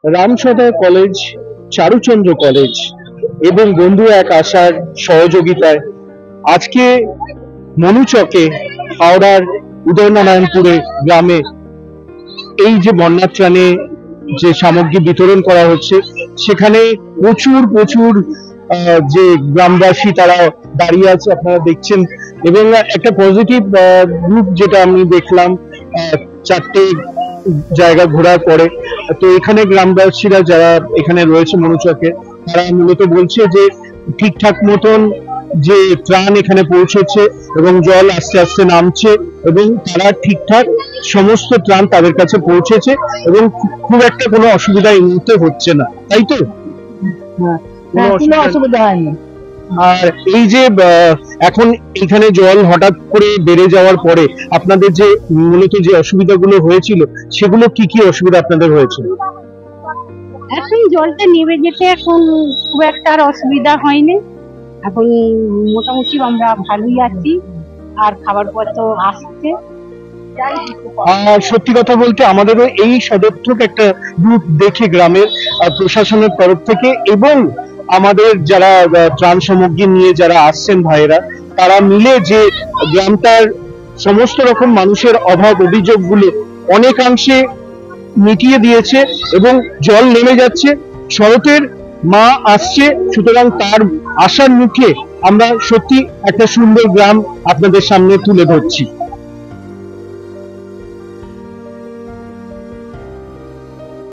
রামসদা college, Charuchandra college এবং বন্ধু এক আশার সহযোগিতায় আজকে মনুচকে হাওড়ার উদয়নারায়ণপুরে গ্রামে এই যে বন্যা ত্রাণে যে সামগ্রী বিতরণ করা হচ্ছে, সেখানে প্রচুর প্রচুর যে গ্রামবাসী তারা দাঁড়িয়ে আছে আপনারা দেখছেন, এবং একটা পজিটিভ গ্রুপ যেটা আমি দেখলাম চারটে জায়গা ঘোরার পরে। তো এখানে গ্রামবাসীরা যারা এখানে রয়েছে মনুচকে, তারা মূলত বলছে যে ঠিকঠাক মতন যে ত্রাণ এখানে পৌঁছেছে এবং জল আস্তে আস্তে নামছে এবং তারা ঠিকঠাক সমস্ত ত্রাণ তাদের কাছে পৌঁছেছে এবং খুব একটা কোনো অসুবিধা এই মুহূর্তে হচ্ছে না, তাই তো? কোনো অসুবিধা হয়নি। আর এই যে এখন এখানে জল হঠাৎ করে বেড়ে যাওয়ার পরে আপনাদের যে মূলত যে অসুবিধাগুলো হয়েছিল, সেগুলো কি কি অসুবিধা আপনাদের হয়েছিল? এখন জলটা নেমে যেতে এখন খুব একটা আর অসুবিধা হয়নি, এখন মোটামুটি আমরা ভালোই আছি, আর খাবার পত্র আসছে। আর সত্যি কথা বলতে আমাদেরও এই সদর্থক একটা রূপ দেখে গ্রামের প্রশাসনের তরফ থেকে এবং আমাদের যারা ত্রাণ সামগ্রী নিয়ে যারা আসছেন ভাইয়েরা, তারা মিলে যে গ্রামটার সমস্ত রকম মানুষের অভাব অভিযোগগুলো অনেকাংশে মিটিয়ে দিয়েছে এবং জল নেমে যাচ্ছে, শরতের মা আসছে, সুতরাং তার আশার মুখে আমরা সত্যি একটা সুন্দর গ্রাম আপনাদের সামনে তুলে ধরছি।